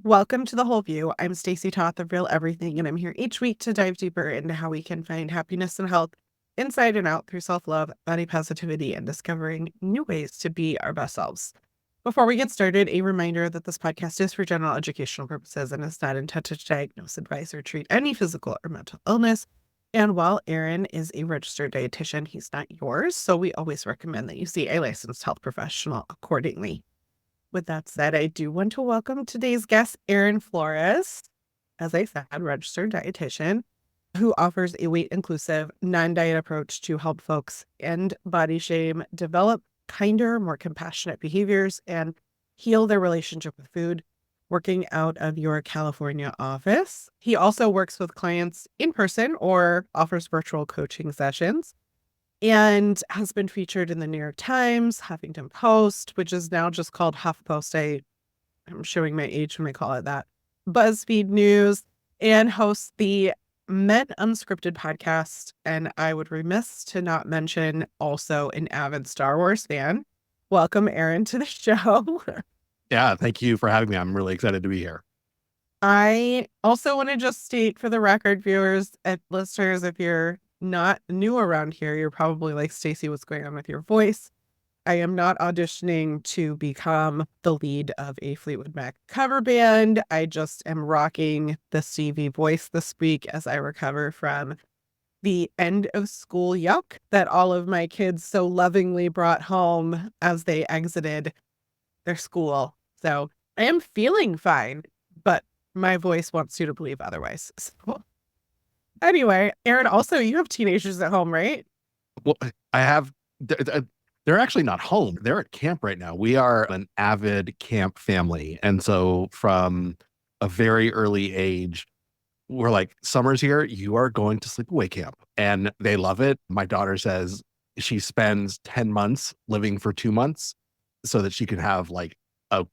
Welcome to The Whole View. I'm Stacy Toth of Real Everything, and I'm here each week to dive deeper into how we can find happiness and health inside and out through self-love, body positivity, and discovering new ways to be our best selves. Before we get started, a reminder that this podcast is for general educational purposes and is not intended to diagnose, advise, or treat any physical or mental illness. And while Aaron is a registered dietitian, he's not yours, so we always recommend that you see a licensed health professional accordingly. With that said, I do want to welcome today's guest, Aaron Flores, as I said, registered dietitian, who offers a weight-inclusive, non-diet approach to help folks end body shame, develop kinder, more compassionate behaviors, and heal their relationship with food, working out of your California office. He also works with clients in person or offers virtual coaching sessions, and has been featured in the New York Times, Huffington Post, which is now just called HuffPost. I'm showing my age when I call it that. BuzzFeed News, and hosts the Unscripted Podcast. And I would remiss to not mention also an avid Star Wars fan. Welcome, Aaron, to the show. Yeah, thank you for having me. I'm really excited to be here. I also want to just state for the record, viewers and listeners, if you're not new around here, you're probably like, Stacy, what's going on with your voice? I am not auditioning to become the lead of a Fleetwood Mac cover band. I just am rocking the Stevie voice this week as I recover from the end of school yuck that all of my kids so lovingly brought home as they exited their school. So I am feeling fine, but my voice wants you to believe otherwise. So anyway, Aaron, also, you have teenagers at home, right? Well, I have, they're actually not home. They're at camp right now. We are an avid camp family. And so from a very early age, we're like, summer's here, you are going to sleepaway camp. And they love it. My daughter says she spends 10 months living for 2 months so that she can have like a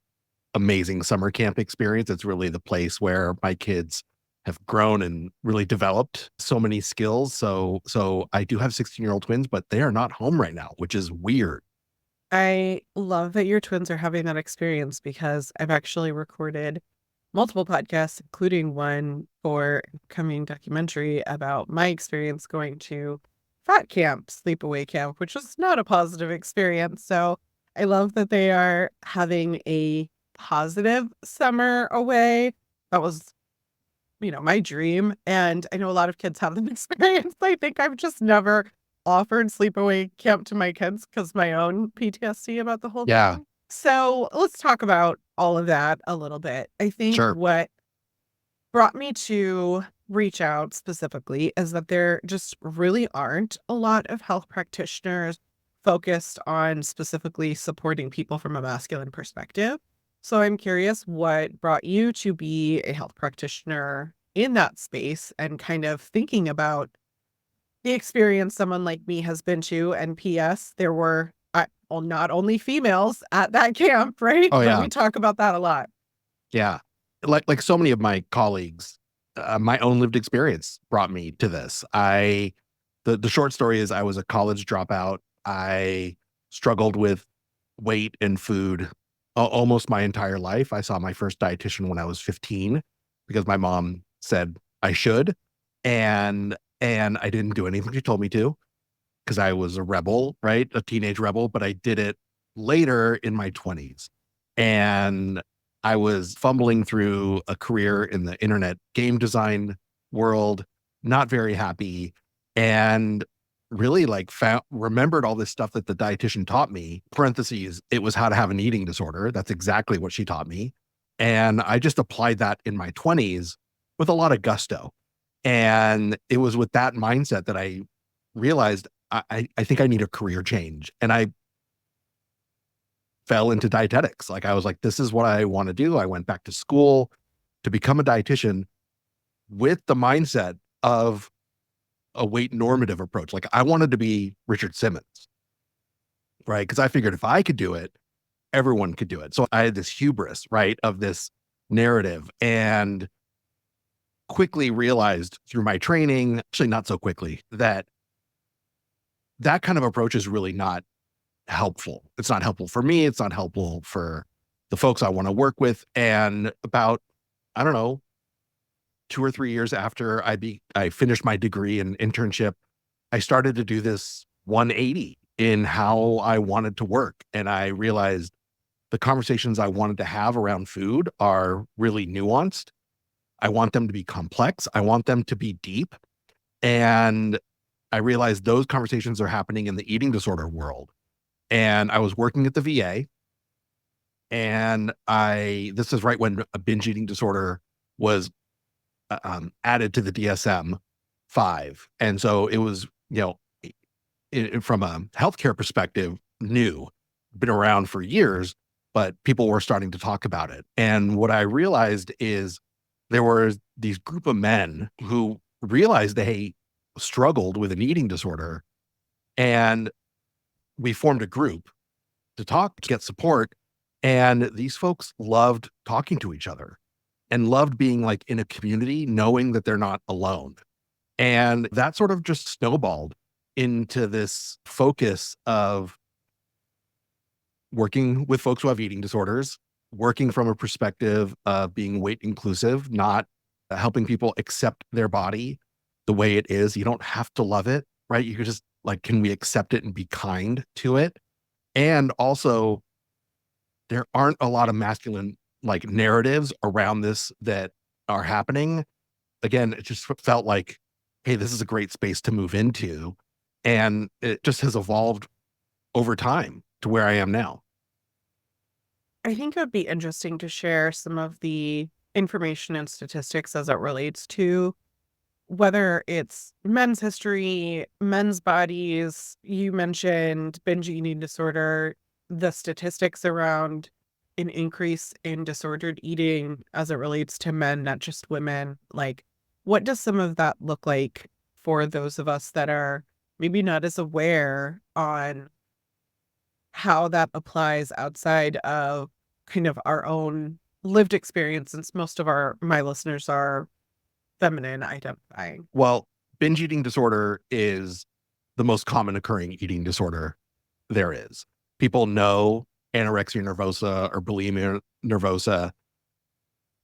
amazing summer camp experience. It's really the place where my kids have grown and really developed so many skills. So I do have 16-year-old twins, but they are not home right now, which is weird. I love that your twins are having that experience because I've actually recorded multiple podcasts, including one for an upcoming documentary about my experience going to fat camp, sleepaway camp, which was not a positive experience. So I love that they are having a positive summer away. That was, my dream. And I know a lot of kids have that experience. I think I've just never offered sleepaway camp to my kids because my own PTSD about the whole Yeah, thing. So let's talk about all of that a little bit. I think sure. what brought me to reach out specifically is that there just really aren't a lot of health practitioners focused on specifically supporting people from a masculine perspective. So I'm curious what brought you to be a health practitioner in that space and kind of thinking about the experience someone like me has been to. And P.S., there were not only females at that camp, right? Oh, But yeah. we talk about that a lot. Yeah. Like so many of my colleagues, my own lived experience brought me to this. The short story is I was a college dropout. I struggled with weight and food almost my entire life. I saw my first dietitian when I was 15 because my mom said I should. And I didn't do anything she told me to because I was a rebel, right? A teenage rebel, but I did it later in my 20s. And I was fumbling through a career in the internet game design world, not very happy, and really remembered all this stuff that the dietitian taught me. Parentheses, it was how to have an eating disorder. That's exactly what she taught me. And I just applied that in my 20s with a lot of gusto. And it was with that mindset that I realized I think I need a career change. And I fell into dietetics. Like I was like, this is what I want to do. I went back to school to become a dietitian with the mindset of a weight normative approach. Like I wanted to be Richard Simmons, right? Because I figured if I could do it, everyone could do it. So I had this hubris, right, of this narrative, and quickly realized through my training, actually not so quickly, that kind of approach is really not helpful. It's not helpful for me. It's not helpful for the folks I want to work with. And about I don't know, 2 or 3 years after I finished my degree and internship, I started to do this 180 in how I wanted to work. And I realized the conversations I wanted to have around food are really nuanced. I want them to be complex. I want them to be deep. And I realized those conversations are happening in the eating disorder world. And I was working at the VA, and this is right when a binge eating disorder was added to the DSM-5. And so it was, from a healthcare perspective, new, been around for years, but people were starting to talk about it. And what I realized is there were these group of men who realized they struggled with an eating disorder. And we formed a group to talk, to get support. And these folks loved talking to each other and loved being like in a community, knowing that they're not alone. And that sort of just snowballed into this focus of working with folks who have eating disorders, working from a perspective of being weight inclusive, not helping people accept their body the way it is. You don't have to love it, right? You could just like, can we accept it and be kind to it? And also, there aren't a lot of masculine like narratives around this that are happening. Again, it just felt like, hey, this is a great space to move into. And it just has evolved over time to where I am now. I think it would be interesting to share some of the information and statistics as it relates to whether it's men's history, men's bodies. You mentioned binge eating disorder, the statistics around an increase in disordered eating as it relates to men, not just women. Like, what does some of that look like for those of us that are maybe not as aware on how that applies outside of kind of our own lived experience, since most of my listeners are feminine identifying? Well, binge eating disorder is the most common occurring eating disorder there is. People know anorexia nervosa or bulimia nervosa,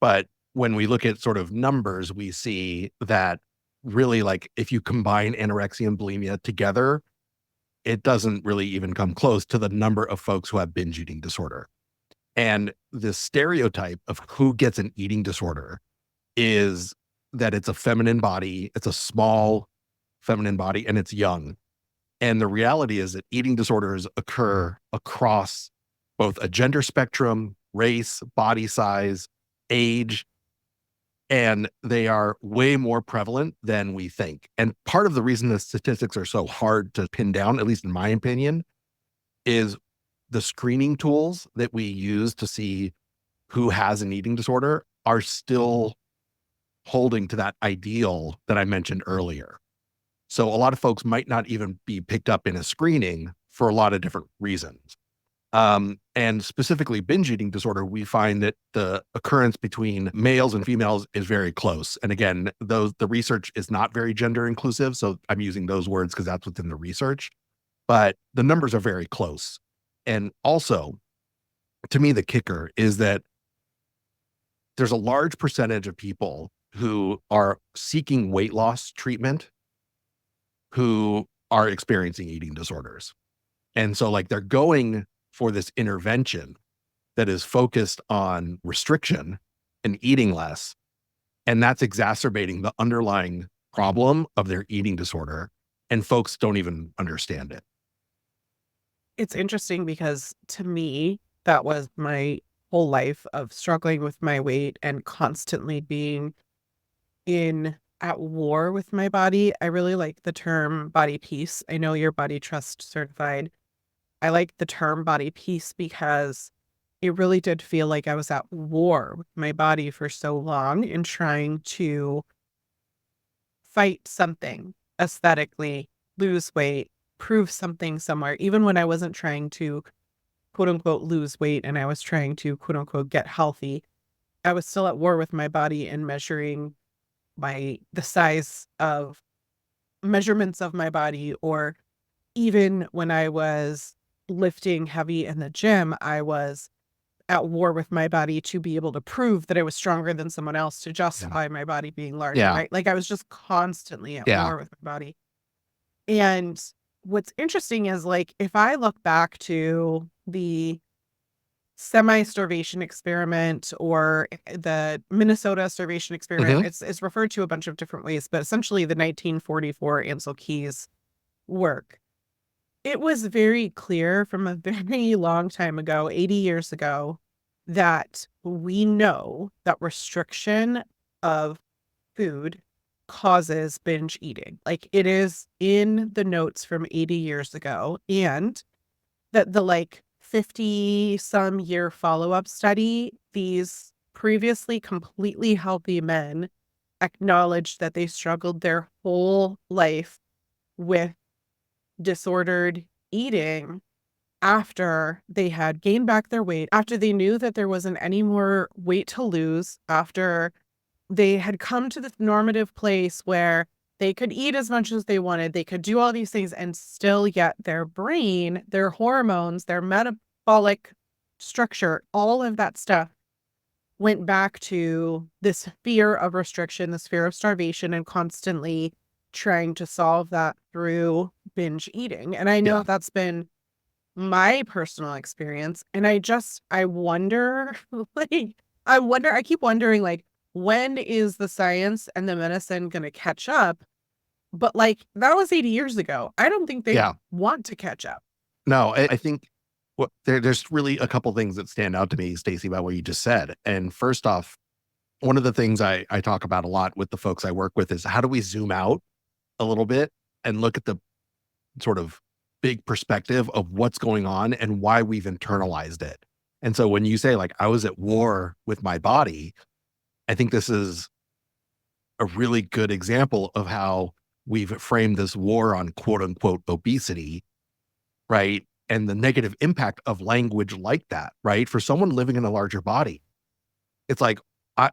but when we look at sort of numbers, we see that really, like, if you combine anorexia and bulimia together, it doesn't really even come close to the number of folks who have binge eating disorder. And the stereotype of who gets an eating disorder is that it's a feminine body, it's a small feminine body, and it's young. And the reality is that eating disorders occur across both a gender spectrum, race, body size, age, and they are way more prevalent than we think. And part of the reason the statistics are so hard to pin down, at least in my opinion, is the screening tools that we use to see who has an eating disorder are still holding to that ideal that I mentioned earlier. So a lot of folks might not even be picked up in a screening for a lot of different reasons. And specifically binge eating disorder, we find that the occurrence between males and females is very close. And again, the research is not very gender inclusive. So I'm using those words because that's within the research, but the numbers are very close. And also, to me, the kicker is that there's a large percentage of people who are seeking weight loss treatment who are experiencing eating disorders. And so like they're going for this intervention that is focused on restriction and eating less. And that's exacerbating the underlying problem of their eating disorder. And folks don't even understand it. It's interesting because to me, that was my whole life of struggling with my weight and constantly being at war with my body. I really like the term body peace. I know you're body trust certified. I like the term body peace because it really did feel like I was at war with my body for so long in trying to fight something aesthetically, lose weight, prove something somewhere, even when I wasn't trying to quote unquote lose weight and I was trying to quote unquote get healthy. I was still at war with my body and measuring the size of measurements of my body, or even when I was lifting heavy in the gym, I was at war with my body to be able to prove that I was stronger than someone else to Yeah. justify my body being larger, Yeah. right? Like I was just constantly at Yeah. war with my body. And what's interesting is like, if I look back to the semi-starvation experiment or the Minnesota starvation experiment, Mhm. it's referred to a bunch of different ways, but essentially the 1944 Ansel Keys work. It was very clear from a very long time ago, 80 years ago, that we know that restriction of food causes binge eating. Like it is in the notes from 80 years ago. And that the like 50 some year follow-up study, these previously completely healthy men acknowledged that they struggled their whole life with disordered eating after they had gained back their weight, after they knew that there wasn't any more weight to lose, after they had come to this normative place where they could eat as much as they wanted, they could do all these things, and still yet their brain, their hormones, their metabolic structure, all of that stuff went back to this fear of restriction, this fear of starvation, and constantly trying to solve that through binge eating. And I know Yeah. that's been my personal experience. And I wonder, like, I keep wondering, like, when is the science and the medicine going to catch up? But like, that was 80 years ago. I don't think they Yeah. want to catch up. No, I think there's really a couple things that stand out to me, Stacy, about what you just said. And first off, one of the things I talk about a lot with the folks I work with is how do we zoom out a little bit and look at the sort of big perspective of what's going on and why we've internalized it. And so when you say like I was at war with my body, I think this is a really good example of how we've framed this war on quote unquote obesity, right? And the negative impact of language like that, right? For someone living in a larger body, it's like, I,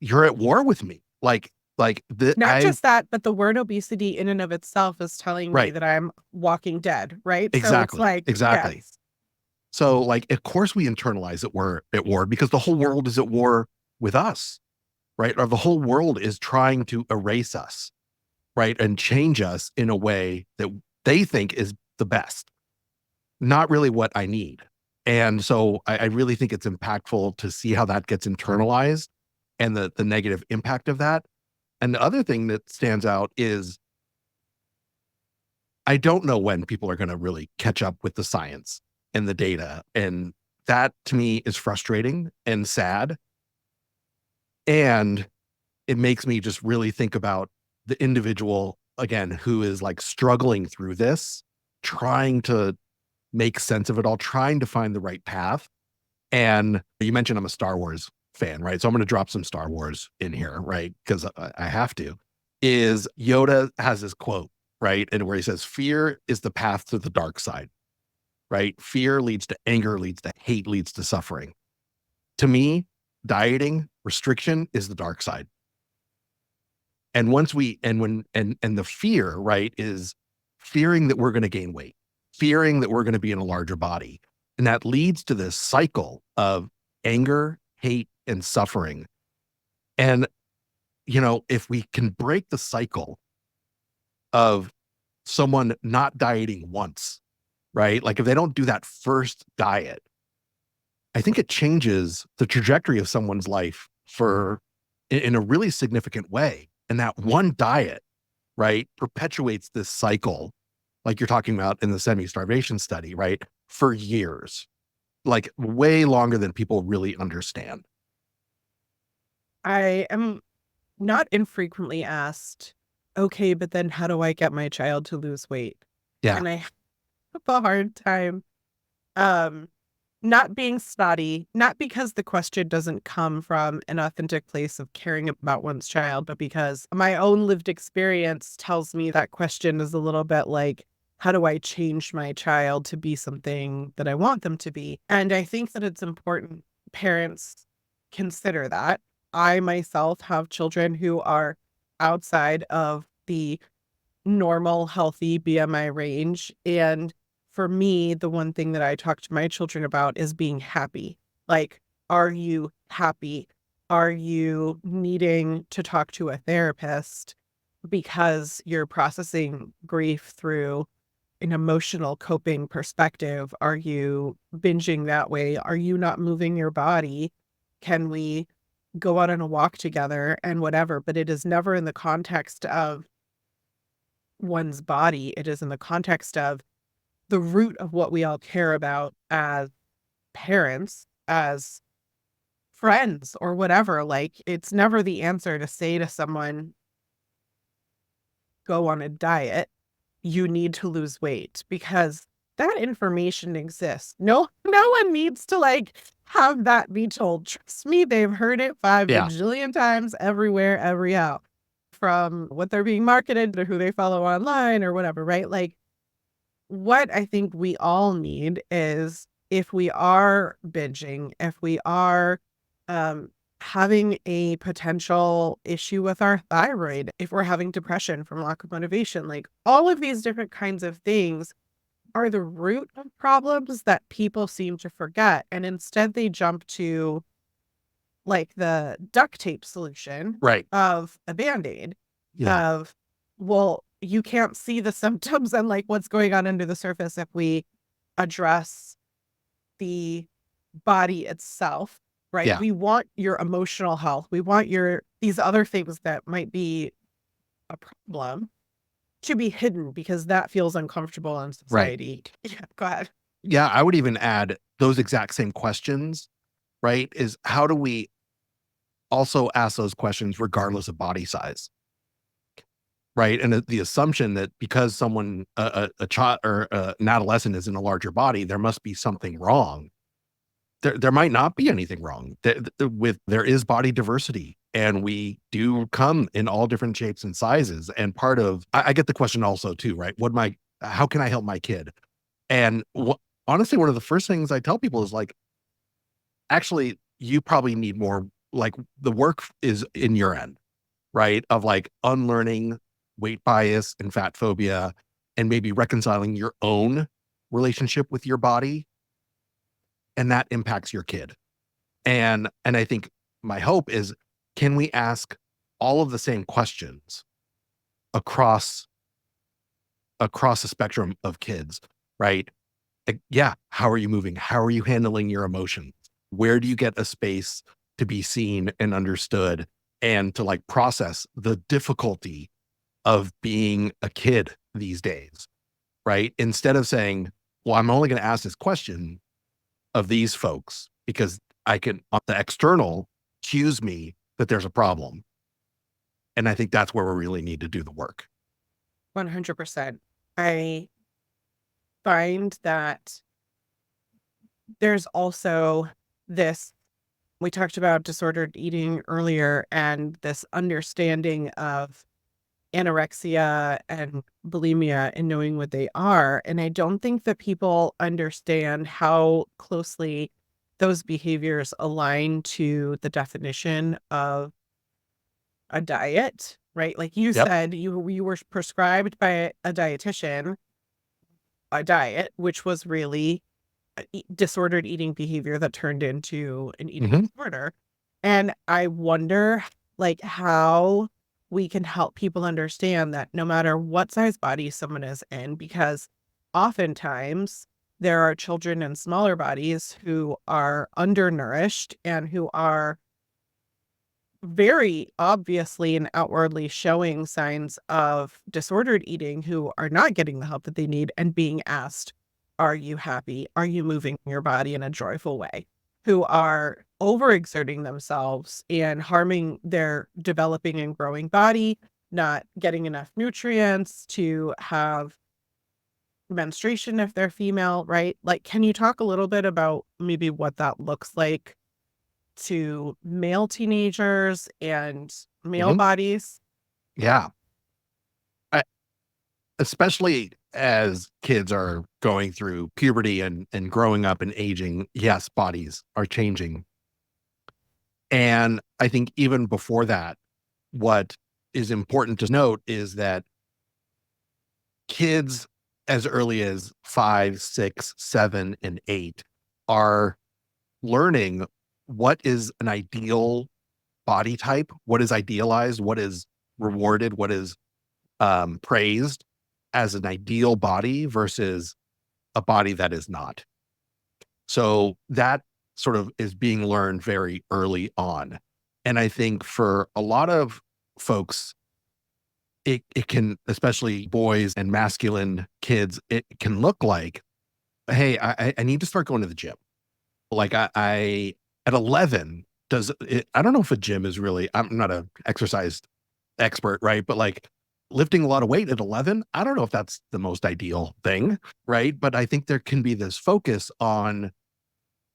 you're at war with me. Not just that, but the word obesity in and of itself is telling me Right. that I'm walking dead, right? So it's Exactly. like, Exactly. yes. So like, of course we internalize that we're at war because the whole world is at war with us, right? Or the whole world is trying to erase us, right? And change us in a way that they think is the best, not really what I need. And so I really think it's impactful to see how that gets internalized and the negative impact of that. And the other thing that stands out is I don't know when people are going to really catch up with the science and the data. And that to me is frustrating and sad. And it makes me just really think about the individual, again, who is like struggling through this, trying to make sense of it all, trying to find the right path. And you mentioned I'm a Star Wars fan, right? So I'm going to drop some Star Wars in here, right? Because I have to. Is Yoda has this quote, right? And where he says, fear is the path to the dark side, right? Fear leads to anger, leads to hate, leads to suffering. To me, dieting, restriction is the dark side. And once we, and when, and the fear, right, is fearing that we're going to gain weight, fearing that we're going to be in a larger body. And that leads to this cycle of anger, hate, and suffering. And, you know, if we can break the cycle of someone not dieting once, right? Like if they don't do that first diet, I think it changes the trajectory of someone's life in a really significant way. And that one diet, right, perpetuates this cycle, like you're talking about in the semi-starvation study, right, for years, like way longer than people really understand. I am not infrequently asked, okay, but then how do I get my child to lose weight? Yeah. And I have a hard time um not being snotty, not because the question doesn't come from an authentic place of caring about one's child, but because my own lived experience tells me that question is a little bit like, how do I change my child to be something that I want them to be? And I think that it's important parents consider that. I myself have children who are outside of the normal, healthy BMI range. And for me, the one thing that I talk to my children about is being happy. Like, are you happy? Are you needing to talk to a therapist because you're processing grief through an emotional coping perspective? Are you binging that way? Are you not moving your body? Can we go out on a walk together and whatever? But it is never in the context of one's body. It is in the context of the root of what we all care about as parents, as friends, or whatever. Like, it's never the answer to say to someone, go on a diet. You need to lose weight, because that information exists. No one needs to like have that be told. Trust me, they've heard it five Yeah. bajillion times everywhere, every out, from what they're being marketed to who they follow online or whatever, right? Like, what I think we all need is, if we are binging, if we are um, having a potential issue with our thyroid, if we're having depression from lack of motivation, like all of these different kinds of things are the root of problems that people seem to forget. And instead they jump to like the duct tape solution Right. of a Band-Aid, Yeah. of, well, you can't see the symptoms and like what's going on under the surface if we address the body itself, right? Yeah. We want your emotional health. We want these other things that might be a problem to be hidden because that feels uncomfortable in Right. society. Yeah, go ahead. Yeah. I would even add those exact same questions, right? Is how do we also ask those questions regardless of body size? Right. And the assumption that because someone, a child or an adolescent is in a larger body, there must be something wrong. There might not be anything wrong. There is body diversity, and we do come in all different shapes and sizes. And part of, I get the question also too, right? How can I help my kid? And honestly, one of the first things I tell people is like, actually, you probably need more, like the work is in your end, right? Of like unlearning weight bias and fat phobia, and maybe reconciling your own relationship with your body, and that impacts your kid. And I think my hope is, can we ask all of the same questions across the spectrum of kids, right? Like, yeah, how are you moving? How are you handling your emotions? Where do you get a space to be seen and understood, and to like process the difficulty of being a kid these days, right? Instead of saying, well, I'm only going to ask this question of these folks because I can, on the external, cues me that there's a problem. And I think that's where we really need to do the work. 100%. I find that there's also this, we talked about disordered eating earlier, and this understanding of anorexia and bulimia and knowing what they are. And I don't think that people understand how closely those behaviors align to the definition of a diet, right? Like you Yep. said, you were prescribed by a dietitian a diet, which was really disordered eating behavior that turned into an eating Mm-hmm. disorder. And I wonder, like, how we can help people understand that no matter what size body someone is in, because oftentimes there are children in smaller bodies who are undernourished and who are very obviously and outwardly showing signs of disordered eating, who are not getting the help that they need and being asked, are you happy? Are you moving your body in a joyful way? Who are overexerting themselves and harming their developing and growing body, not getting enough nutrients to have menstruation if they're female, right? Like, can you talk a little bit about maybe what that looks like to male teenagers and male Mm-hmm. bodies? Yeah. I, especially as kids are going through puberty and growing up and aging, yes, bodies are changing. And I think even before that, what is important to note is that kids as early as 5, 6, 7, and 8 are learning what is an ideal body type, what is idealized, what is rewarded, what is praised as an ideal body versus a body that is not. So that sort of is being learned very early on. And I think for a lot of folks, it can, especially boys and masculine kids, it can look like, hey, I need to start going to the gym. Like I at 11, I don't know if a gym is really, I'm not an exercise expert, right? But like lifting a lot of weight at 11, I don't know if that's the most ideal thing, right? But I think there can be this focus on,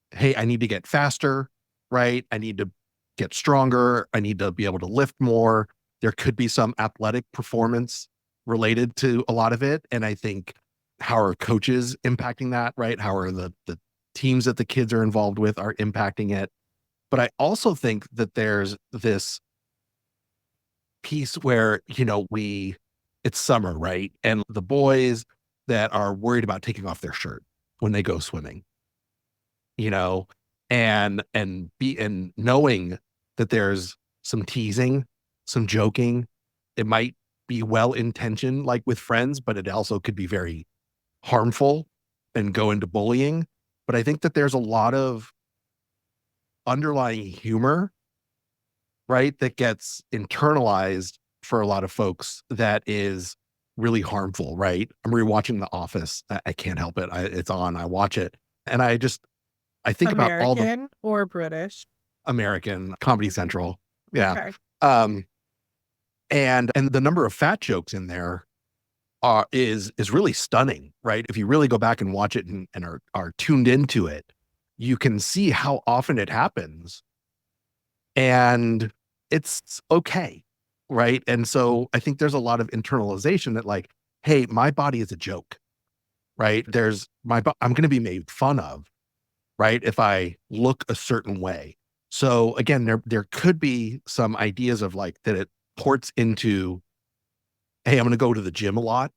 hey, I need to get faster, right? I need to get stronger. I need to be able to lift more. There could be some athletic performance related to a lot of it. And I think how are coaches impacting that, right? How are the teams that the kids are involved with are impacting it. But I also think that there's this piece where, it's summer, right? And the boys that are worried about taking off their shirt when they go swimming, you know, and knowing that there's some teasing, some joking. It might be well intentioned, like with friends, but it also could be very harmful and go into bullying. But I think that there's a lot of underlying humor, right, that gets internalized for a lot of folks that is really harmful, right? I'm rewatching The Office. I can't help it. It's on. I watch it. And I think about all the American or British? American Comedy Central. Yeah. Okay. Um, and the number of fat jokes in there is really stunning, right? If you really go back and watch it and are tuned into it, you can see how often it happens. And it's okay, right? And so I think there's a lot of internalization that like, hey, my body is a joke, right? I'm going to be made fun of, right? If I look a certain way. So again, there could be some ideas of like that it ports into, hey, I'm going to go to the gym a lot,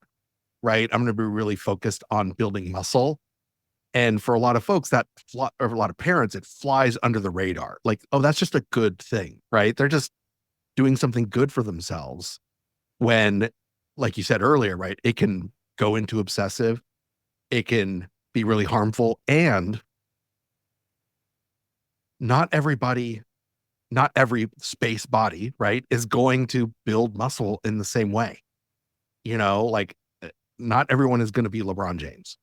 right? I'm going to be really focused on building muscle. And for a lot of folks or a lot of parents, it flies under the radar. Like, oh, that's just a good thing, right? They're just doing something good for themselves when, like you said earlier, right? It can go into obsessive. It can be really harmful. And not everybody, not every space body, right, is going to build muscle in the same way. Like not everyone is going to be LeBron James.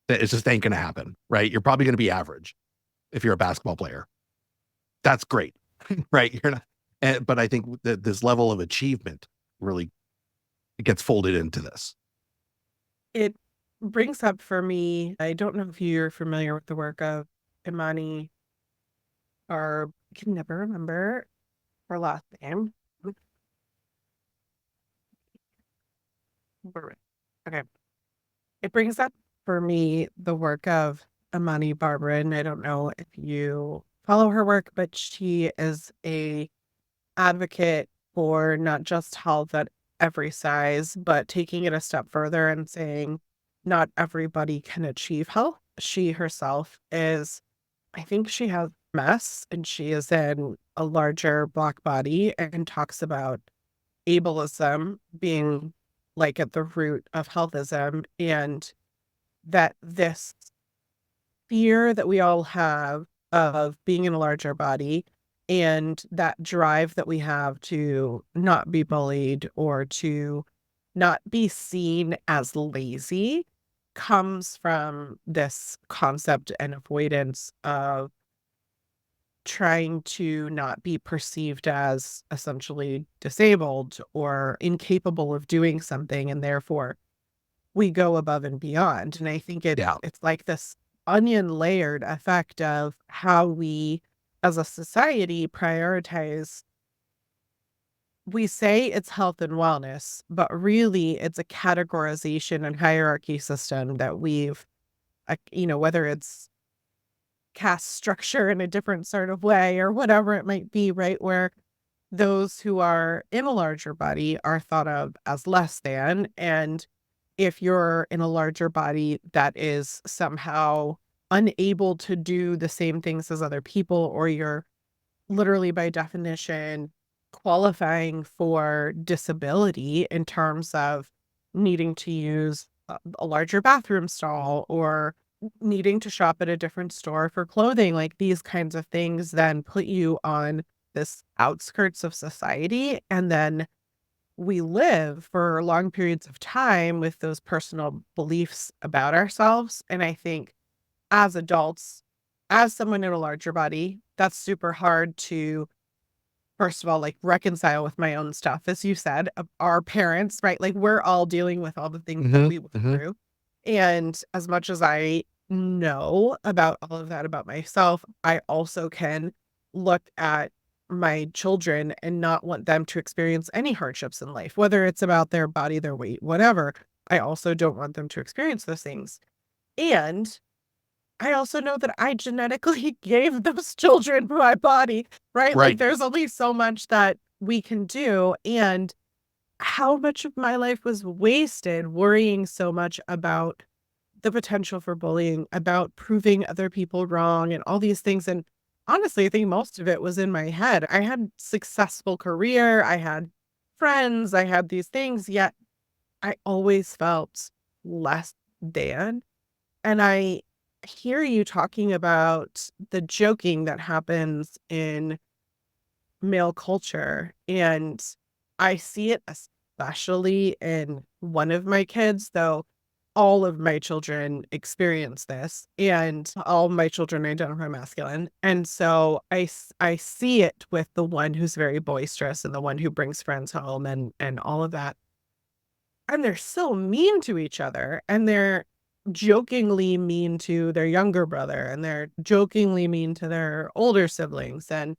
It just ain't going to happen, right? You're probably going to be average if you're a basketball player. That's great, right? You're not, but I think that this level of achievement really gets folded into this. It brings up for me, I don't know if you're familiar with the work of Imani, or I can never remember her last name. Okay. It brings up for me the work of Imani Barbarin. I don't know if you follow her work, but she is a advocate for not just health at every size, but taking it a step further and saying not everybody can achieve health. She herself is, I think she has MS and she is in a larger Black body and talks about ableism being like at the root of healthism, and that this fear that we all have of being in a larger body and that drive that we have to not be bullied or to not be seen as lazy comes from this concept and avoidance of trying to not be perceived as essentially disabled or incapable of doing something, and therefore we go above and beyond. And I think Yeah. it's like this onion layered effect of how we as a society prioritize. We say it's health and wellness, but really it's a categorization and hierarchy system that we've, whether it's caste structure in a different sort of way or whatever it might be, right? Where those who are in a larger body are thought of as less than. And if you're in a larger body, that is somehow unable to do the same things as other people, or you're literally by definition qualifying for disability in terms of needing to use a larger bathroom stall or needing to shop at a different store for clothing, like these kinds of things then put you on this outskirts of society. And then we live for long periods of time with those personal beliefs about ourselves. And I think as adults, as someone in a larger body, that's super hard to, first of all, like reconcile with my own stuff, as you said, of our parents, right? Like we're all dealing with all the things that Hmm. we went Hmm. through. And as much as I know about all of that about myself, I also can look at my children and not want them to experience any hardships in life, whether it's about their body, their weight, whatever. I also don't want them to experience those things. And I also know that I genetically gave those children my body, right? Like Right. there's only so much that we can do. And how much of my life was wasted worrying so much about the potential for bullying, about proving other people wrong and all these things. And honestly, I think most of it was in my head. I had successful career, I had friends, I had these things, yet I always felt less than. And I hear you talking about the joking that happens in male culture, and I see it especially in one of my kids, though all of my children experience this, and all my children identify masculine. And so I see it with the one who's very boisterous and the one who brings friends home and all of that. And they're so mean to each other, and they're jokingly mean to their younger brother, and they're jokingly mean to their older siblings. And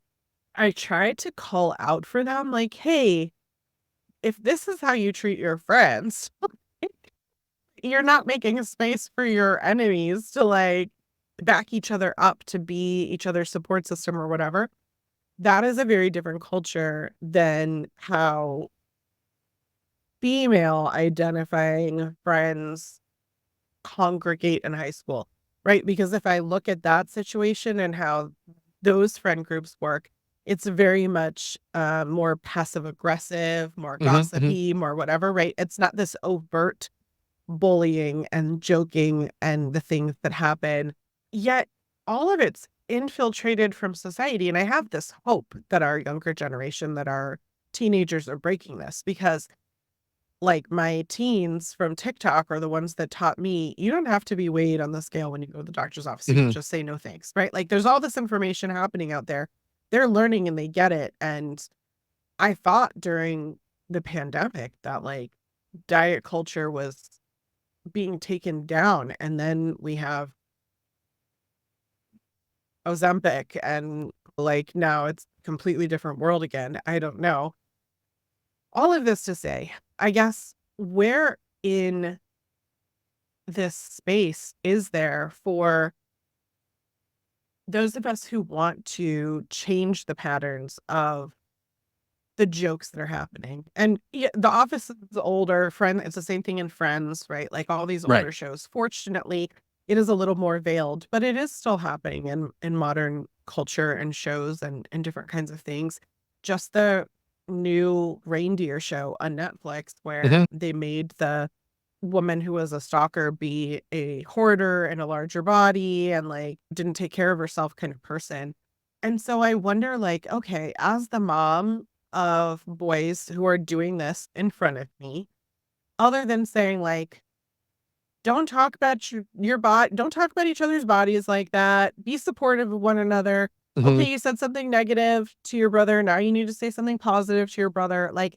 I try to call out for them like, "Hey, if this is how you treat your friends, you're not making a space for your enemies to like back each other up to be each other's support system or whatever." That is a very different culture than how female identifying friends congregate in high school, right? Because if I look at that situation and how those friend groups work, it's very much more passive aggressive, more Hmm. Hmm. gossipy, more whatever, right? It's not this overt bullying and joking and the things that happen. Yet all of it's infiltrated from society. And I have this hope that our younger generation, that our teenagers are breaking this, because like my teens from TikTok are the ones that taught me, you don't have to be weighed on the scale when you go to the doctor's office. You can Hmm. just say no thanks, right? Like there's all this information happening out there. They're learning and they get it. And I thought during the pandemic that like diet culture was being taken down. And then we have Ozempic and like now it's a completely different world again. I don't know. All of this to say, I guess, where in this space is there for those of us who want to change the patterns of the jokes that are happening? And yeah, The Office is older, Friend, it's the same thing in Friends, right? Like all these Right. older shows. Fortunately, it is a little more veiled, but it is still happening in modern culture and shows and different kinds of things. Just the new reindeer show on Netflix where Hmm. they made the woman who was a stalker be a hoarder in a larger body and like didn't take care of herself kind of person. And so I wonder, like, okay, as the mom of boys who are doing this in front of me, other than saying like, don't talk about your body, don't talk about each other's bodies like that. Be supportive of one another. Hmm. Okay, you said something negative to your brother. Now you need to say something positive to your brother. Like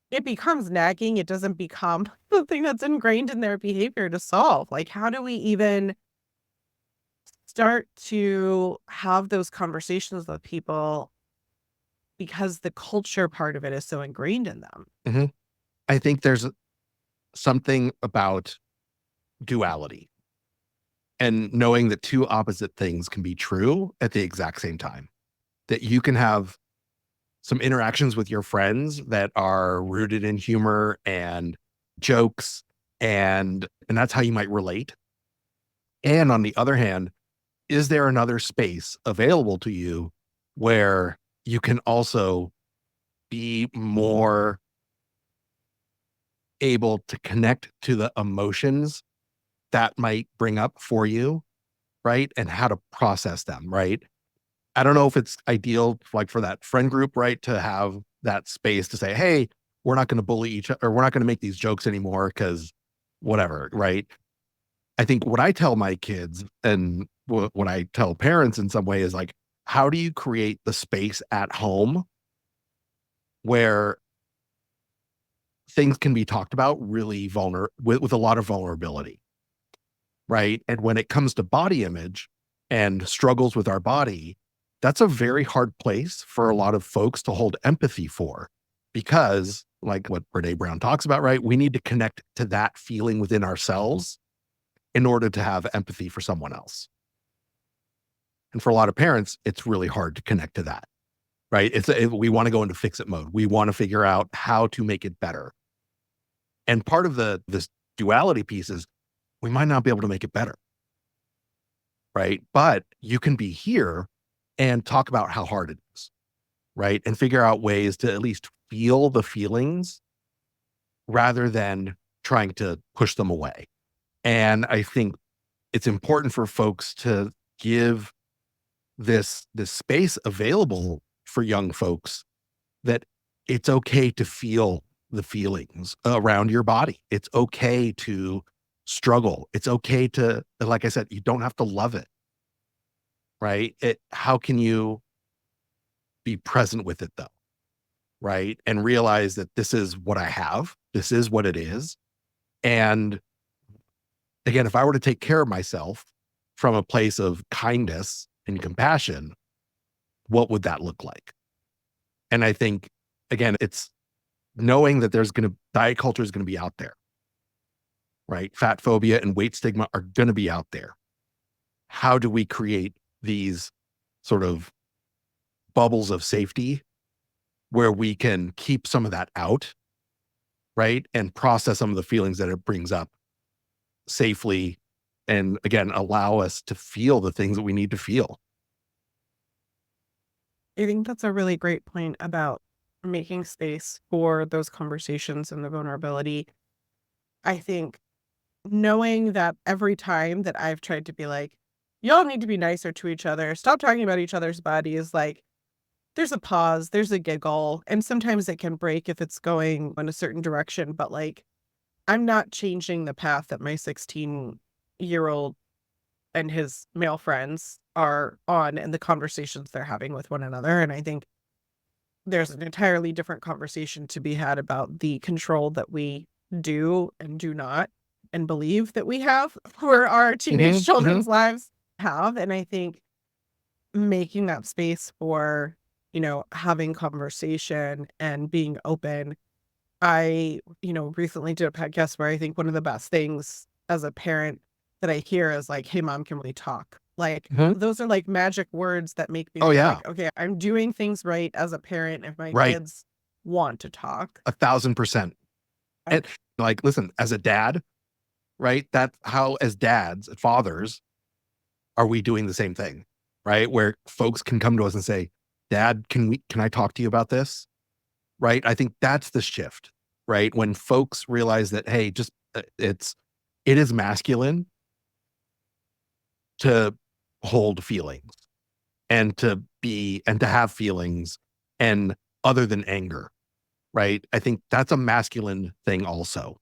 it becomes nagging. It doesn't become something that's ingrained in their behavior to solve. Like, how do we even start to have those conversations with people because the culture part of it is so ingrained in them? Hmm. I think there's something about duality and knowing that two opposite things can be true at the exact same time. That you can have some interactions with your friends that are rooted in humor and jokes, and that's how you might relate. And on the other hand, is there another space available to you where you can also be more able to connect to the emotions that might bring up for you, right? And how to process them, right? I don't know if it's ideal, like for that friend group, right, to have that space to say, hey, we're not going to bully each other, or we're not going to make these jokes anymore because whatever, right? I think what I tell my kids and what I tell parents in some way is like, how do you create the space at home where things can be talked about really with a lot of vulnerability, right? And when it comes to body image and struggles with our body, that's a very hard place for a lot of folks to hold empathy for, because like what Brene Brown talks about, right? We need to connect to that feeling within ourselves in order to have empathy for someone else. And for a lot of parents, it's really hard to connect to that, right? We want to go into fix it mode. We want to figure out how to make it better. And part of this duality piece is we might not be able to make it better, right? But you can be here and talk about how hard it is, right? And figure out ways to at least feel the feelings rather than trying to push them away. And I think it's important for folks to give this space available for young folks, that it's okay to feel the feelings around your body. It's okay to struggle. It's okay to, like I said, you don't have to love it, right? How can you be present with it though, right? And realize that this is what I have. This is what it is. And again, if I were to take care of myself from a place of kindness and compassion, what would that look like? And I think, again, it's knowing that diet culture is going to be out there, right? Fat phobia and weight stigma are going to be out there. How do we create these sort of bubbles of safety where we can keep some of that out, right? And process some of the feelings that it brings up safely. And again, allow us to feel the things that we need to feel. I think that's a really great point about making space for those conversations and the vulnerability. I think knowing that every time that I've tried to be like, y'all need to be nicer to each other, stop talking about each other's bodies, like there's a pause, there's a giggle, and sometimes it can break if it's going in a certain direction, but like I'm not changing the path that my 16-year-old and his male friends are on and the conversations they're having with one another. And I think there's an entirely different conversation to be had about the control that we do and do not and believe that we have for our teenage children's lives have. And I think making that space for, having conversation and being open. I, recently did a podcast where I think one of the best things as a parent that I hear is like, hey, mom, can we talk? Like, those are like magic words that make me feel like, okay, I'm doing things right as a parent if my kids want to talk. 1,000%. And like, listen, as a dad, right? That's how, as dads, fathers, are we doing the same thing, right? Where folks can come to us and say, Dad, can I talk to you about this? Right? I think that's the shift, right? When folks realize that, hey, it is masculine to hold feelings and to have feelings and other than anger, right? I think that's a masculine thing also.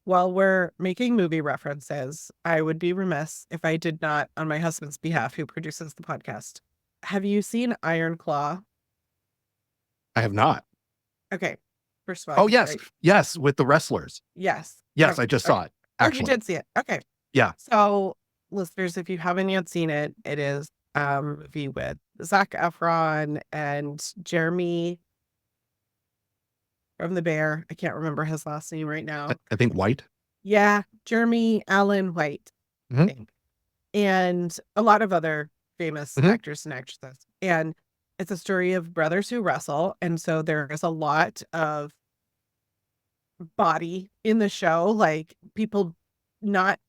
While we're making movie references, I would be remiss if I did not, on my husband's behalf, who produces the podcast. Have you seen Iron Claw? I have not. Okay. First of all, oh, yes. right? Yes. With the wrestlers. Yes. Yes. Okay. I just saw it. Actually. Oh, you did see it. Okay. Yeah. So listeners, if you haven't yet seen it, it is a movie with Zac Efron and Jeremy from The Bear. I can't remember his last name right now. I think White. Yeah. Jeremy Allen White, I think. And a lot of other famous actors and actresses. And it's a story of brothers who wrestle. And so there is a lot of body in the show, like people not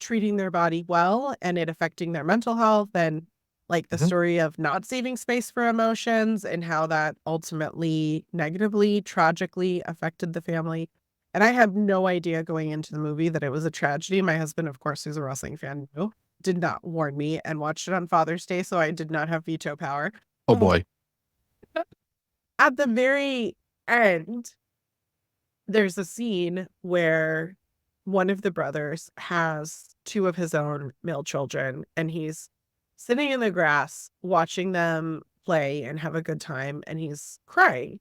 treating their body well and it affecting their mental health, and like the Mhm. story of not saving space for emotions and how that ultimately negatively, tragically affected the family. And I had no idea going into the movie that it was a tragedy. My husband, of course, who's a wrestling fan, knew, did not warn me, and watched it on Father's Day, so I did not have veto power. Oh boy. At the very end, there's a scene where one of the brothers has two of his own male children, and he's sitting in the grass watching them play and have a good time, and he's crying.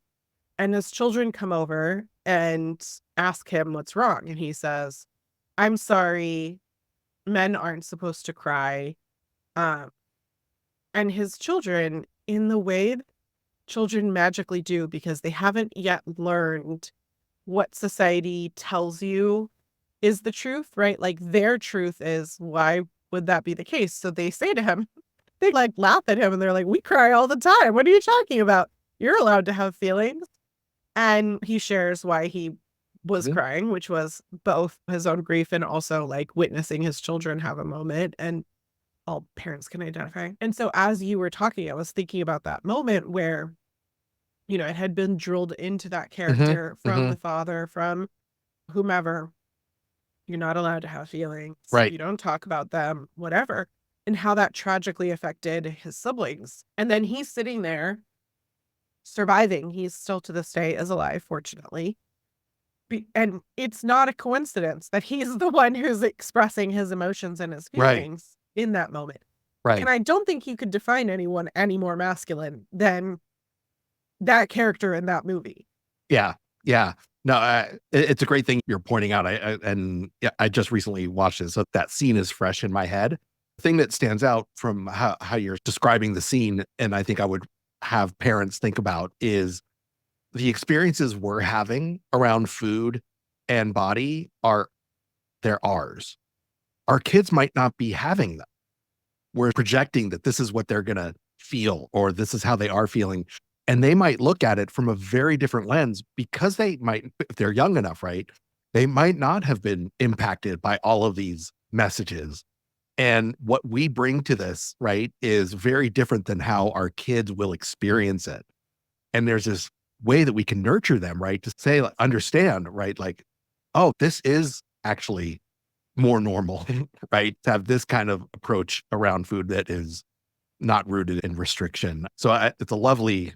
And his children come over and ask him what's wrong. And he says, "I'm sorry, men aren't supposed to cry." Um, and his children, in the way that children magically do, because they haven't yet learned what society tells you is the truth, right? Like their truth is, why would that be the case? So they say to him, they like laugh at him and they're like, "We cry all the time. What are you talking about? You're allowed to have feelings." And he shares why he was Mhm. crying, which was both his own grief and also like witnessing his children have a moment. And all parents can identify. And so as you were talking, I was thinking about that moment where, it had been drilled into that Mhm. character from the Mhm. father, from whomever. You're not allowed to have feelings. Right. You don't talk about them, whatever. And how that tragically affected his siblings. And then he's sitting there surviving. He's still to this day is alive, fortunately. And it's not a coincidence that he's the one who's expressing his emotions and his Right. feelings in that moment. And Right. I don't think you could define anyone any more masculine than that character in that movie. Yeah. Yeah. No, it's a great thing you're pointing out. And yeah, I just recently watched it, so that scene is fresh in my head. The thing that stands out from how you're describing the scene, and I think I would have parents think about, is the experiences we're having around food and body they're ours. Our kids might not be having them. We're projecting that this is what they're gonna feel or this is how they are feeling. And they might look at it from a very different lens because they might, if they're young enough, right? They might not have been impacted by all of these messages. And what we bring to this, right, is very different than how our kids will experience it. And there's this way that we can nurture them, right? To say, like, understand, right? Like, oh, this is actually more normal, right? To have this kind of approach around food that is not rooted in restriction. So it's a lovely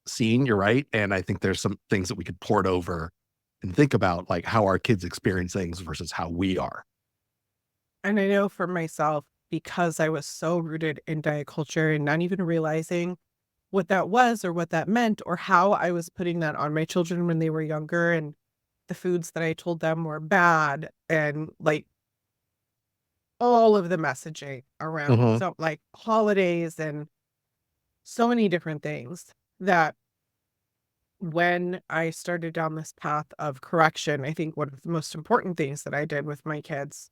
scene. You're right. And I think there's some things that we could port over and think about, like how our kids experience things versus how we are. And I know for myself, because I was so rooted in diet culture and not even realizing what that was or what that meant or how I was putting that on my children when they were younger, and the foods that I told them were bad, and like all of the messaging around Hmm. so like holidays and so many different things, that when I started down this path of correction, I think one of the most important things that I did with my kids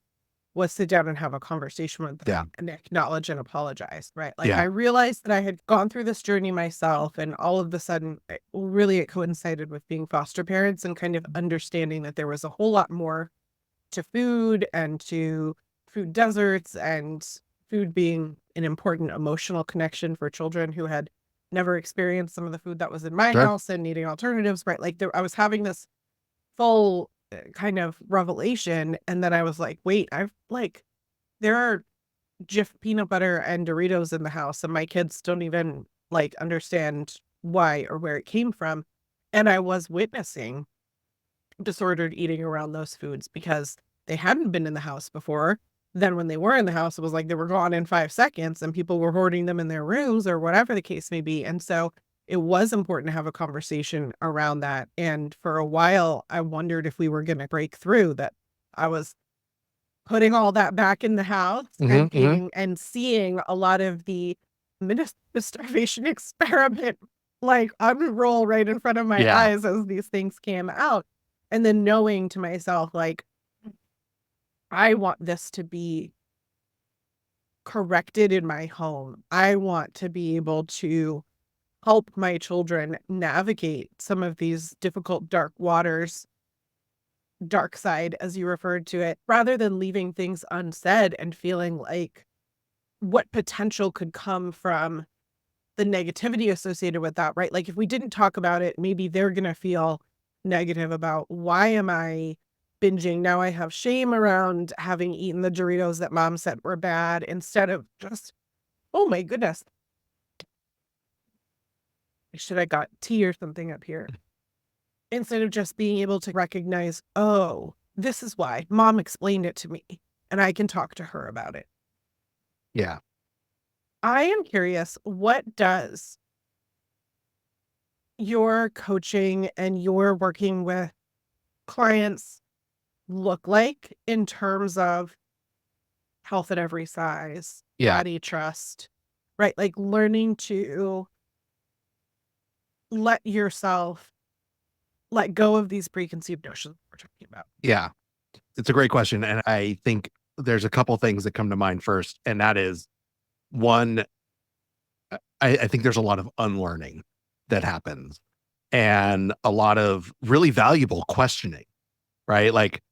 was sit down and have a conversation with Yeah. them and acknowledge and apologize, right? Like I Yeah. realized that I had gone through this journey myself, and all of a sudden, really it coincided with being foster parents and kind of understanding that there was a whole lot more to food and to food deserts, and food being an important emotional connection for children who had never experienced some of the food that was in my Sure. house and needing alternatives, right? Like I was having this full kind of revelation. And then I was like, wait, there are Jif peanut butter and Doritos in the house, and my kids don't even like understand why or where it came from. And I was witnessing disordered eating around those foods because they hadn't been in the house before. Then when they were in the house, it was like they were gone in 5 seconds and people were hoarding them in their rooms or whatever the case may be. And so it was important to have a conversation around that. And for a while, I wondered if we were going to break through that. I was putting all that back in the house Hmm. and Hmm. being and seeing a lot of the minister starvation experiment like unroll right in front of my Yeah. eyes as these things came out. And then knowing to myself, like, I want this to be corrected in my home. I want to be able to help my children navigate some of these difficult, dark waters dark side, as you referred to it, rather than leaving things unsaid and feeling like what potential could come from the negativity associated with that, right? Like if we didn't talk about it, maybe they're going to feel negative about why am I binging? Now I have shame around having eaten the Doritos that mom said were bad instead of just, oh my goodness, I should have got tea or something up here. Instead of just being able to recognize, oh, this is why mom explained it to me and I can talk to her about it. Yeah. I am curious, what does your coaching and your working with clients look like in terms of health at every size, Yeah. body trust, right? Like learning to let yourself let go of these preconceived notions we're talking about. Yeah. It's a great question. And I think there's a couple things that come to mind first. And that is one, I think there's a lot of unlearning that happens and a lot of really valuable questioning, right? Like,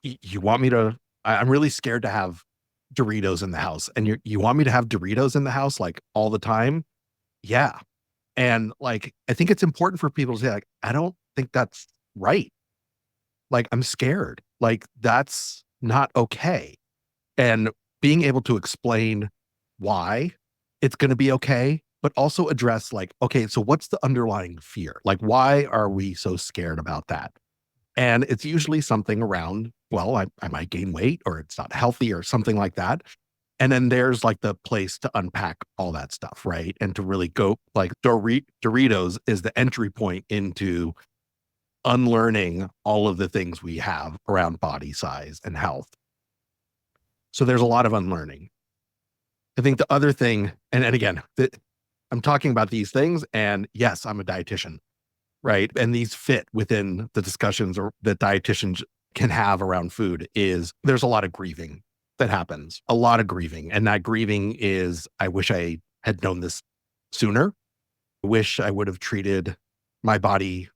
you want me to, I'm really scared to have Doritos in the house. And you want me to have Doritos in the house like all the time? Yeah. And like, I think it's important for people to say, like, I don't think that's right. Like, I'm scared. Like, that's not okay. And being able to explain why it's going to be okay, but also address like, okay, so what's the underlying fear? Like, why are we so scared about that? And it's usually something around, well, I might gain weight or it's not healthy or something like that. And then there's like the place to unpack all that stuff, right? And to really go like Doritos is the entry point into unlearning all of the things we have around body size and health. So there's a lot of unlearning. I think the other thing, and again, I'm talking about these things, and yes, I'm a dietitian, right? And these fit within the discussions or that dietitians can have around food is there's a lot of grieving that happens, a lot of grieving. And that grieving is, I wish I had known this sooner. I wish I would have treated my body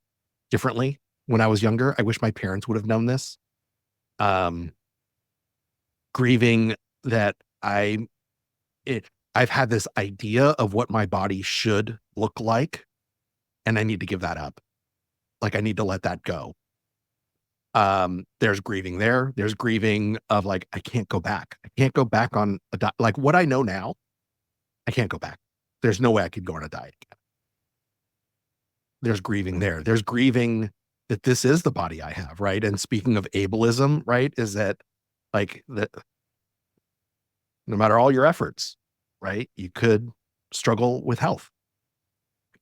differently when I was younger. I wish my parents would have known this. Grieving that I've had this idea of what my body should look like, and I need to give that up. Like, I need to let that go. There's grieving there. There's grieving of like, I can't go back. I can't go back on a diet. Like what I know now, I can't go back. There's no way I could go on a diet again. There's grieving there. There's grieving that this is the body I have, right? And speaking of ableism, right, is that like that no matter all your efforts, right, you could struggle with health.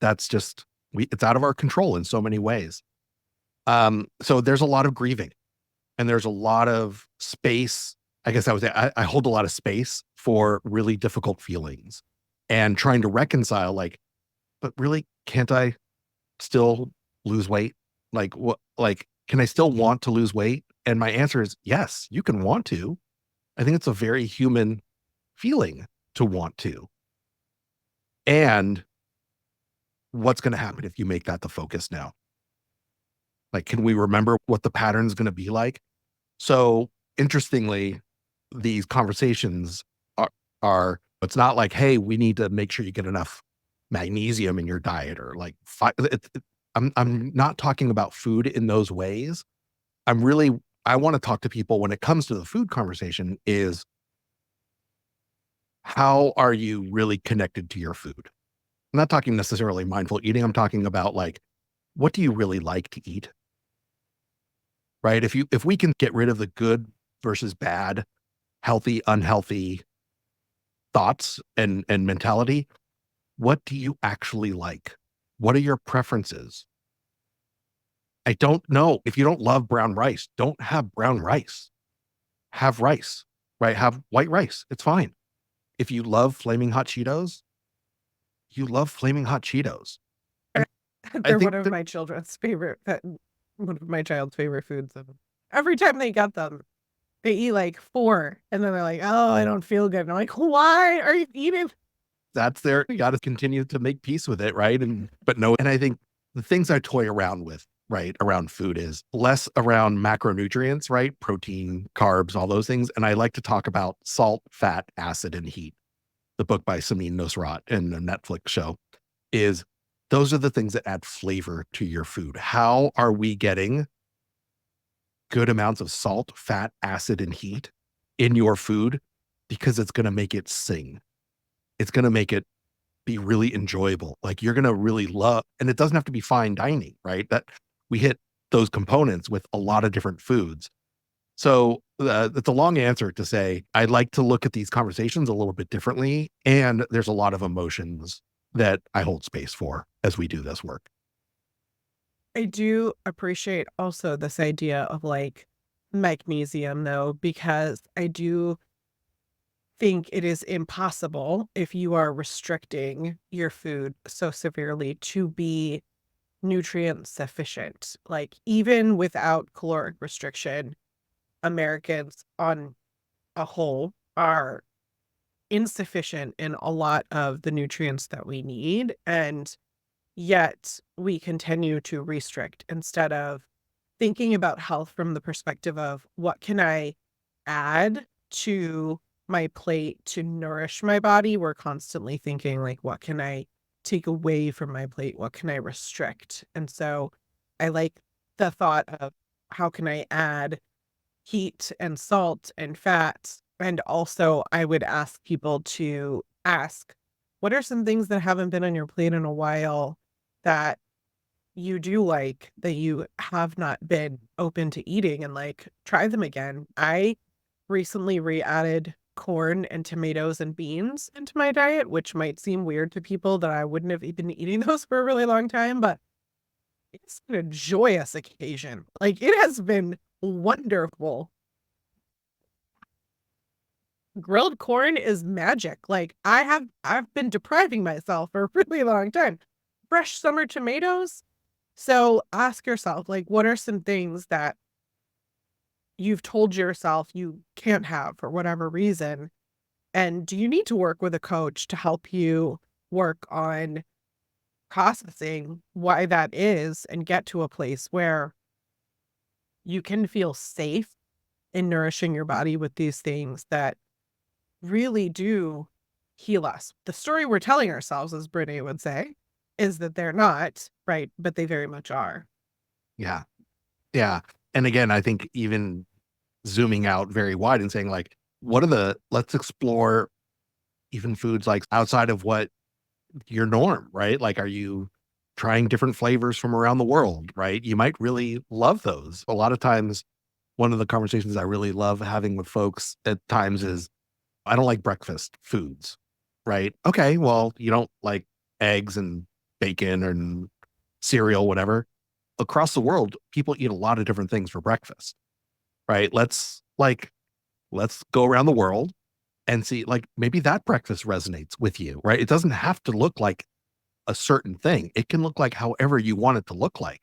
That's just, it's out of our control in so many ways. So there's a lot of grieving and there's a lot of space. I guess I hold a lot of space for really difficult feelings and trying to reconcile like, but really, can't I still lose weight? Like what, like, can I still want to lose weight? And my answer is yes, you can want to. I think it's a very human feeling to want to. And what's going to happen if you make that the focus now? Like, can we remember what the pattern is going to be like? So interestingly, these conversations are, it's not like, hey, we need to make sure you get enough magnesium in your diet or like, I'm not talking about food in those ways. I want to talk to people when it comes to the food conversation is how are you really connected to your food? I'm not talking necessarily mindful eating. I'm talking about like, what do you really like to eat? Right? If we can get rid of the good versus bad, healthy, unhealthy thoughts and mentality, what do you actually like? What are your preferences? I don't know. If you don't love brown rice, don't have brown rice. Have rice, right? Have white rice. It's fine. If you love flaming hot Cheetos, you love flaming hot Cheetos. They're one of my children's favorite, one of my child's favorite foods. Every time they get them, they eat like 4 and then they're like, oh, I don't feel good. And I'm like, why are you eating? That's you got to continue to make peace with it. Right. But no, and I think the things I toy around with right, around food is less around macronutrients, right? Protein, carbs, all those things. And I like to talk about salt, fat, acid, and heat. The book by Samin Nosrat and the Netflix show is those are the things that add flavor to your food. How are we getting good amounts of salt, fat, acid, and heat in your food? Because it's going to make it sing. It's going to make it be really enjoyable. Like you're going to really love, and it doesn't have to be fine dining, right? That we hit those components with a lot of different foods. So it's a long answer to say, I like to look at these conversations a little bit differently. And there's a lot of emotions that I hold space for as we do this work. I do appreciate also this idea of like magnesium though, because I do think it is impossible if you are restricting your food so severely to be nutrient sufficient. Like even without caloric restriction, Americans on a whole are insufficient in a lot of the nutrients that we need. And yet we continue to restrict instead of thinking about health from the perspective of what can I add to my plate to nourish my body. We're constantly thinking like, what can I take away from my plate? What can I restrict? And so I like the thought of how can I add heat and salt and fat. And also I would ask people to ask, what are some things that haven't been on your plate in a while that you do like that you have not been open to eating, and like try them again. I recently re-added corn and tomatoes and beans into my diet, which might seem weird to people that I wouldn't have been eating those for a really long time, but it's been a joyous occasion. Like it has been wonderful. Grilled corn is magic. Like I've been depriving myself for a really long time. Fresh summer tomatoes. So ask yourself, like, what are some things that you've told yourself you can't have for whatever reason? And do you need to work with a coach to help you work on processing why that is and get to a place where you can feel safe in nourishing your body with these things that really do heal us? The story we're telling ourselves, as Brittany would say, is that they're not, right? But they very much are. Yeah. Yeah. And again, I think even zooming out very wide and saying like, let's explore even foods like outside of what your norm, right? Like, are you trying different flavors from around the world, right? You might really love those. A lot of times, one of the conversations I really love having with folks at times is, I don't like breakfast foods, right? Okay, well, you don't like eggs and bacon and cereal, whatever. Across the world, people eat a lot of different things for breakfast, right? Let's go around the world and see, like, maybe that breakfast resonates with you, right? It doesn't have to look like a certain thing. It can look like however you want it to look like.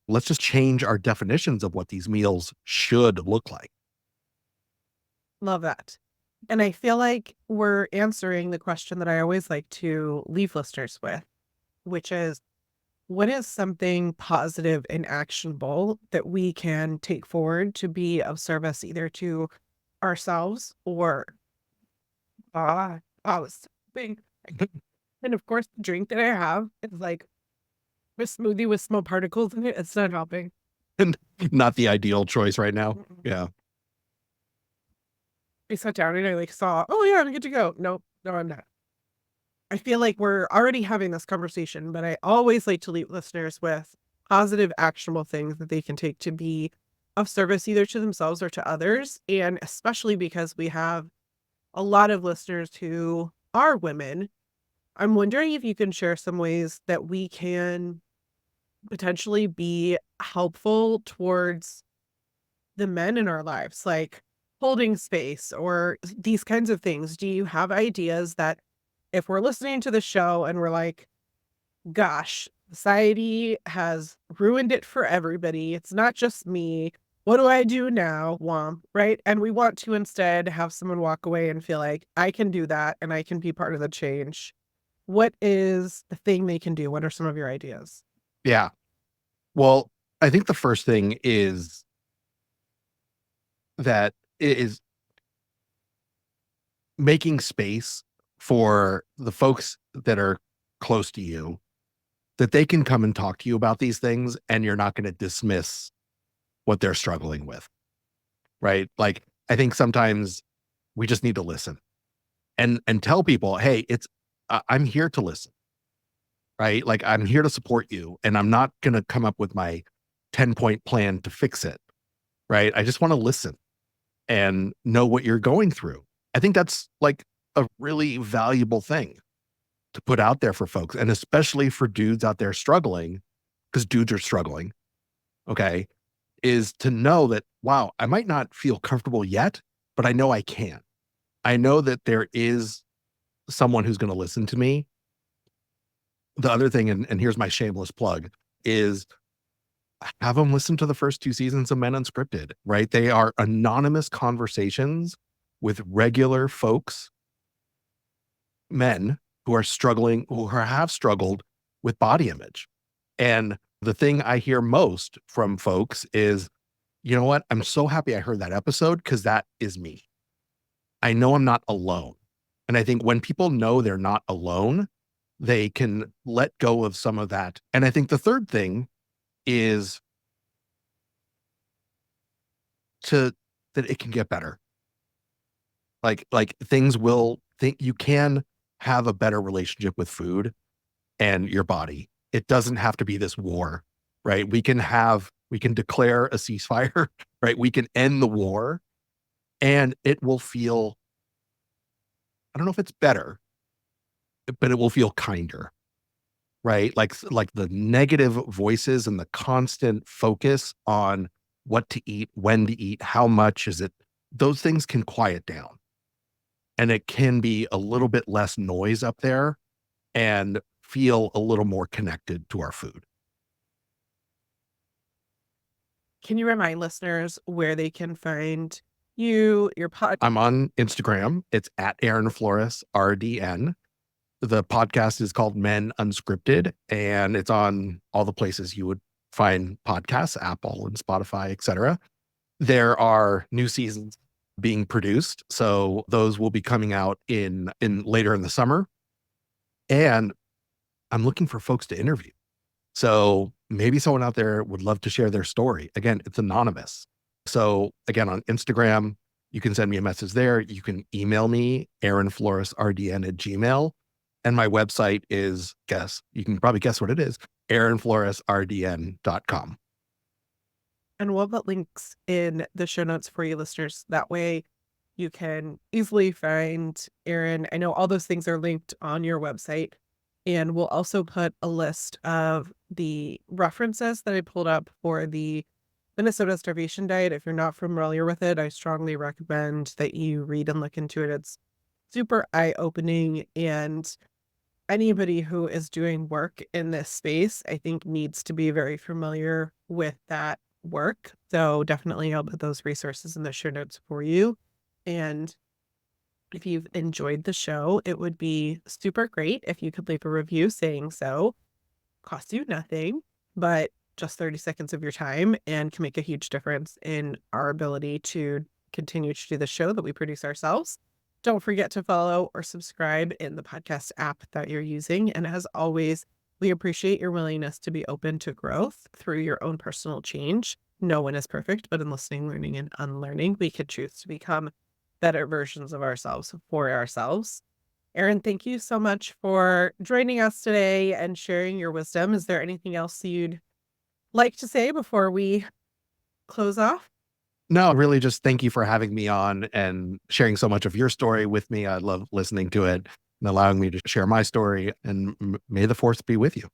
Let's just change our definitions of what these meals should look like. Love that. And I feel like we're answering the question that I always like to leave listeners with, which is, what is something positive and actionable that we can take forward to be of service either to ourselves or I was being, and of course the drink that I have is like a smoothie with small particles in it. It's not helping. And not the ideal choice right now. Mm-mm. Yeah. I sat down and I like saw, oh yeah, I'm good to go. Nope, no, I'm not. I feel like we're already having this conversation, but I always like to leave listeners with positive, actionable things that they can take to be of service either to themselves or to others. And especially because we have a lot of listeners who are women, I'm wondering if you can share some ways that we can potentially be helpful towards the men in our lives, like holding space or these kinds of things. Do you have ideas that if we're listening to the show and we're like, gosh, society has ruined it for everybody. It's not just me. What do I do now? Womp, right? And we want to instead have someone walk away and feel like I can do that and I can be part of the change. What is the thing they can do? What are some of your ideas? Yeah. Well, I think the first thing is that it is making space for the folks that are close to you, that they can come and talk to you about these things, and you're not going to dismiss what they're struggling with, right? Like, I think sometimes we just need to listen and tell people, hey, I'm here to listen, right? Like, I'm here to support you, and I'm not going to come up with my 10-point plan to fix it, right? I just want to listen and know what you're going through. I think that's like a really valuable thing to put out there for folks, and especially for dudes out there struggling, because dudes are struggling, okay, is to know that, wow, I might not feel comfortable yet, but I know I can. I know that there is someone who's going to listen to me. The other thing, and here's my shameless plug, is have them listen to the first 2 seasons of Men Unscripted, right? They are anonymous conversations with regular folks, men who are struggling, who have struggled with body image. And the thing I hear most from folks is, you know what? I'm so happy I heard that episode, because that is me. I know I'm not alone. And I think when people know they're not alone, they can let go of some of that. And I think the third thing is that it can get better. Like things will think you can have a better relationship with food and your body. It doesn't have to be this war, right? We can declare a ceasefire, right? We can end the war, and it will feel, I don't know if it's better, but it will feel kinder, right? Like the negative voices and the constant focus on what to eat, when to eat, how much is it, those things can quiet down, and it can be a little bit less noise up there and feel a little more connected to our food. Can you remind listeners where they can find you, your podcast? I'm on Instagram. It's at Aaron Flores, RDN. The podcast is called Men Unscripted, and it's on all the places you would find podcasts, Apple and Spotify, etc. There are new seasons being produced, so those will be coming out in later in the summer. And I'm looking for folks to interview. So maybe someone out there would love to share their story. Again, it's anonymous. So again, on Instagram, you can send me a message there. You can email me, aaronfloresrdn@gmail. And my website is, you can probably guess what it is, aaronfloresrdn.com. And we'll put links in the show notes for you listeners. That way you can easily find Aaron. I know all those things are linked on your website. And we'll also put a list of the references that I pulled up for the Minnesota starvation diet. If you're not familiar with it, I strongly recommend that you read and look into it. It's super eye-opening, and anybody who is doing work in this space, I think, needs to be very familiar with that work. So definitely I'll put those resources in the show notes for you. And if you've enjoyed the show, it would be super great if you could leave a review saying so. Costs you nothing, but just 30 seconds of your time, and can make a huge difference in our ability to continue to do the show that we produce ourselves. Don't forget to follow or subscribe in the podcast app that you're using. And as always, we appreciate your willingness to be open to growth through your own personal change. No one is perfect, but in listening, learning, and unlearning, we could choose to become better versions of ourselves for ourselves. Aaron, thank you so much for joining us today and sharing your wisdom. Is there anything else you'd like to say before we close off? No, really just thank you for having me on and sharing so much of your story with me. I love listening to it and allowing me to share my story, and may the force be with you.